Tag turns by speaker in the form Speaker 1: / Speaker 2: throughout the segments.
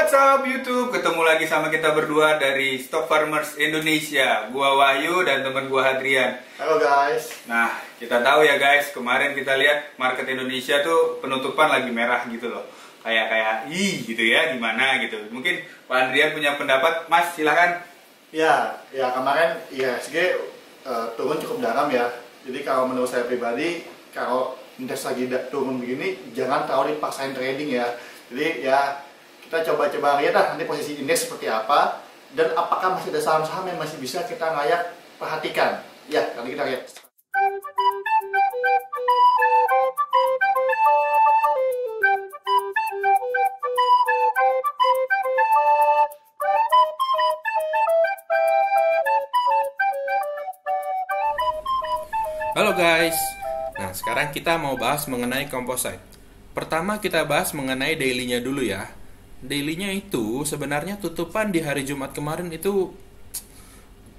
Speaker 1: What's up YouTube? Ketemu lagi sama kita berdua dari Stock Farmers Indonesia. Gua Wahyu dan teman gua Hadrian.
Speaker 2: Halo guys.
Speaker 1: Nah, kita tahu ya guys, kemarin kita lihat market Indonesia tuh penutupan lagi merah gitu loh. Kayak gitu ya, gimana gitu. Mungkin Pak Hadrian punya pendapat, Mas, silakan.
Speaker 2: Ya kemarin IHSG turun cukup dalam ya. Jadi kalau menurut saya pribadi, kalau indeks lagi turun begini, jangan terlalu dipaksain trading ya. Jadi ya kita coba-coba lihat lah nanti posisi indeks seperti apa dan apakah masih ada saham-saham yang masih bisa kita layak perhatikan. Ya, nanti kita lihat.
Speaker 3: Halo guys, nah sekarang kita mau bahas mengenai composite. Pertama kita bahas mengenai daily-nya dulu ya. Daily-nya itu sebenarnya tutupan di hari Jumat kemarin itu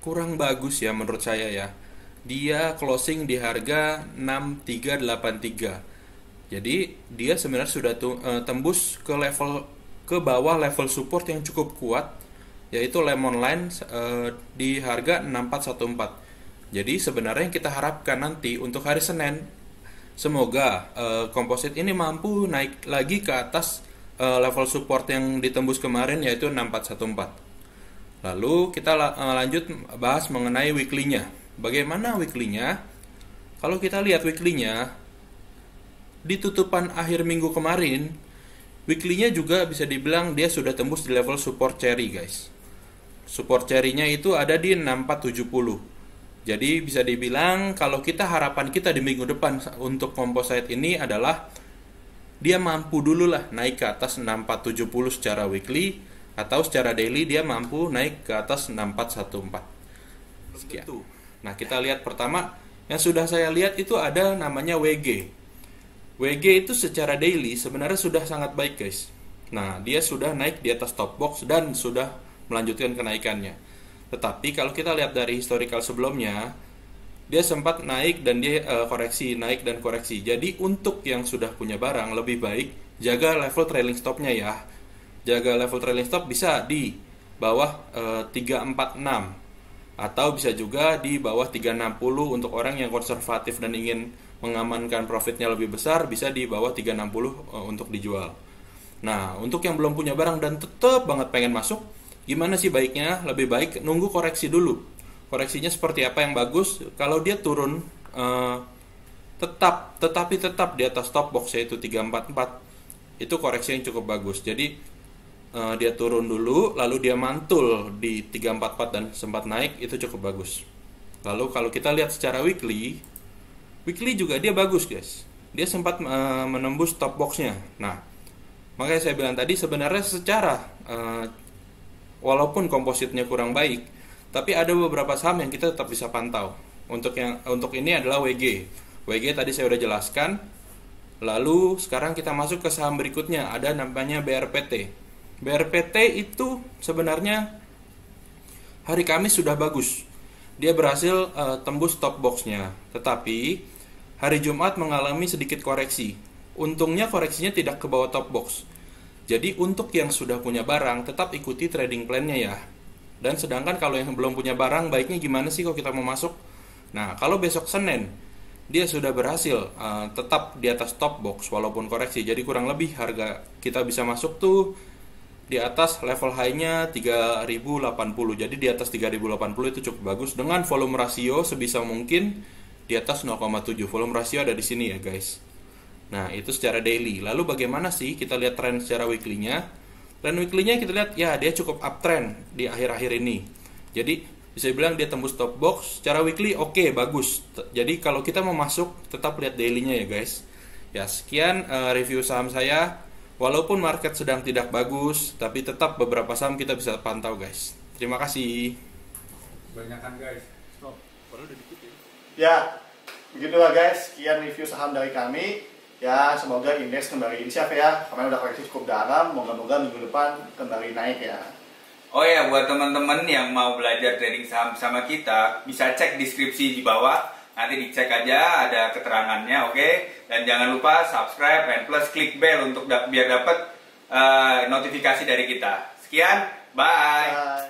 Speaker 3: kurang bagus ya menurut saya ya. Dia closing di harga 6383. Jadi dia sebenarnya sudah tembus ke bawah level support yang cukup kuat, yaitu lemon line di harga 6414. Jadi sebenarnya yang kita harapkan nanti untuk hari Senin, semoga komposit ini mampu naik lagi ke atas level support yang ditembus kemarin, yaitu 6414. Lalu kita lanjut bahas mengenai weekly-nya. Bagaimana weekly-nya? Kalau kita lihat weekly-nya di tutupan akhir minggu kemarin, weekly-nya juga bisa dibilang dia sudah tembus di level support cherry guys. Support cherry-nya itu ada di 6470. Jadi bisa dibilang kalau harapan kita di minggu depan untuk composite ini adalah dia mampu dulu lah naik ke atas 6470 secara weekly, atau secara daily dia mampu naik ke atas 6414. Sekian. Nah kita lihat pertama yang sudah saya lihat itu ada namanya WG. WG itu secara daily sebenarnya sudah sangat baik guys. Nah dia sudah naik di atas top box dan sudah melanjutkan kenaikannya. Tetapi kalau kita lihat dari historical sebelumnya, dia sempat naik dan dia koreksi, naik dan koreksi. Jadi untuk yang sudah punya barang lebih baik jaga level trailing stopnya ya. Jaga level trailing stop bisa di bawah 346 atau bisa juga di bawah 360 untuk orang yang konservatif dan ingin mengamankan profitnya lebih besar, bisa di bawah 360 untuk dijual. Nah, untuk yang belum punya barang dan tetap banget pengen masuk, gimana sih baiknya? Lebih baik nunggu koreksi dulu. Koreksinya seperti apa yang bagus? Kalau dia turun tetap di atas top box yaitu 344, itu koreksi yang cukup bagus. Jadi dia turun dulu lalu dia mantul di 344 dan sempat naik, itu cukup bagus. Lalu kalau kita lihat secara weekly juga dia bagus guys. Dia sempat menembus top boxnya. Nah, makanya saya bilang tadi sebenarnya secara walaupun kompositnya kurang baik, tapi ada beberapa saham yang kita tetap bisa pantau. Untuk ini adalah WG. WG tadi saya udah jelaskan. Lalu sekarang kita masuk ke saham berikutnya, ada namanya BRPT. BRPT itu sebenarnya hari Kamis sudah bagus. Dia berhasil tembus top boxnya. Tetapi hari Jumat mengalami sedikit koreksi. Untungnya koreksinya tidak ke bawah top box. Jadi untuk yang sudah punya barang tetap ikuti trading plan-nya ya. Dan sedangkan kalau yang belum punya barang, baiknya gimana sih kalau kita mau masuk? Nah, kalau besok Senin dia sudah berhasil tetap di atas top box walaupun koreksi. Jadi kurang lebih harga kita bisa masuk tuh di atas level high-nya 3080. Jadi di atas 3080 itu cukup bagus dengan volume rasio sebisa mungkin di atas 0,7. Volume rasio ada di sini ya, guys. Nah, itu secara daily. Lalu bagaimana sih kita lihat tren secara weekly-nya? Tren weekly-nya kita lihat ya dia cukup uptrend di akhir-akhir ini. Jadi bisa bilang dia tembus top box. Secara weekly oke, bagus. Jadi kalau kita mau masuk tetap lihat daily-nya ya guys. Ya sekian review saham saya. Walaupun market sedang tidak bagus, tapi tetap beberapa saham kita bisa pantau guys. Terima kasih.
Speaker 1: Banyakan guys.
Speaker 2: Ya, begitulah guys. Sekian review saham dari kami. Ya, semoga indeks kembali insyaf ya. Kemarin udah koreksi cukup dalam, moga-moga minggu depan kembali naik ya.
Speaker 1: Oh ya, buat teman-teman yang mau belajar trading saham sama kita, bisa cek deskripsi di bawah. Nanti dicek aja, ada keterangannya, oke? Dan jangan lupa subscribe dan plus klik bell untuk biar dapat notifikasi dari kita. Sekian, bye.
Speaker 2: Bye.